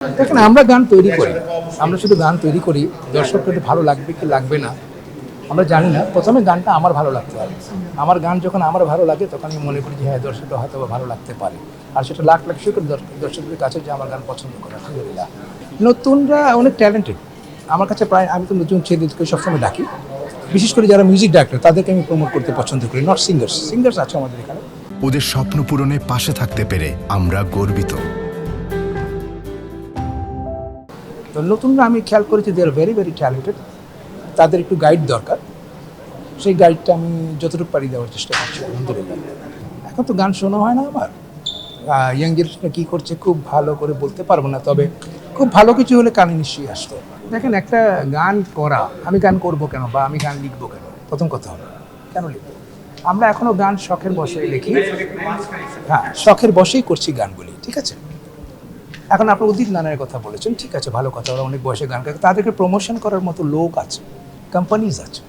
দেখেন আমরা গান তৈরি করি, আমরা শুধু গান তৈরি করি, দর্শকদের ভালো লাগবে কি লাগবে না আমরা জানি না। প্রথমে গানটা আমার ভালো লাগতে হবে। আমার গান যখন আমার ভালো লাগে তখন আমি মনে করি যে হ্যাঁ দর্শকটা হয়তো বা ভালো লাগতে পারে। আর সেটা লাখ লাখ শুক্র দর্শকদের কাছে যে আমার গান পছন্দ করে। আলহামদুলিল্লাহ নতুনরা অনেক ট্যালেন্টেড আমার কাছে। প্রায় আমি তো নতুন ছেলেদেরকে সবসময় ডাকি, বিশেষ করে যারা মিউজিক ডাইরেক্টর তাদেরকে আমি প্রমোট করতে পছন্দ করি, নট সিঙ্গার্স আছে আমাদের এখানে। ওদের স্বপ্ন পূরণে পাশে থাকতে পেরে আমরা গর্বিত। তো নতুনরা আমি খেয়াল করেছি দে আর ভেরি ভেরি ট্যালেন্টেড, তাদের একটু গাইড দরকার। সেই গাইডটা আমি যতটুকু পারি দেওয়ার চেষ্টা করছি আলহামদুলিল্লাহ। এখন তো গান শোনা হয় না আমার, ইয়াং জেনারেশনটা কী করছে খুব ভালো করে বলতে পারবো না, তবে খুব ভালো কিছু হলে কানে নিশ্চয়ই আসতো। দেখেন একটা গান করা, আমি গান করবো কেন বা আমি গান লিখবো কেন, প্রথম কথা হলো কেন লিখবো। আমরা এখনও গান শখের বসে লিখি, হ্যাঁ শখের বসেই করছি গানগুলি, ঠিক আছে। এখন আপনার উদিত নারায়ণের কথা বলেছেন, ঠিক আছে ভালো কথা, ওরা অনেক বয়সে গান গায়, তাদেরকে প্রমোশন করার মতো লোক আছে, কোম্পানিজ আছে।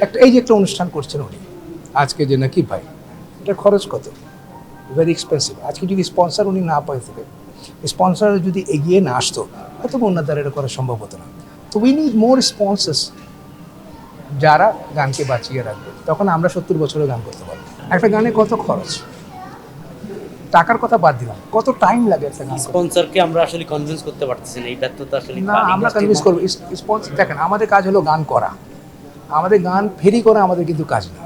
একটা এই যে একটা অনুষ্ঠান করছেন উনি আজকে যে নাকি ভাই, এটার খরচ কত, ভেরি এক্সপেন্সিভ। আজকে যদি স্পন্সার উনি না পাই থেকে, স্পন্সার যদি এগিয়ে না আসতো হয়তো ওনার দ্বারা এটা করা সম্ভব হতো না। তো উই নিড মোর স্পন্সার্স যারা গানকে বাঁচিয়ে রাখবে, তখন আমরা 70 বছরে গান করতে পারবো। একটা গানে কত খরচ, টাকার কথা বাদ দিলাম, কত টাইম লাগে একটা গান করতে। স্পন্সরকে আমরা আসলে কনভিন্স করতে পারতেছি না, এটা তো আসলে না আমরা কনভিন্স করবো স্পন্সর। দেখেন আমাদের কাজ হলো গান করা, আমাদের গান ফেরি করা আমাদের কিন্তু কাজ না।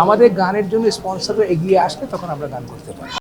আমাদের গানের জন্য স্পন্সর এগিয়ে আসলে তখন আমরা গান করতে পারি।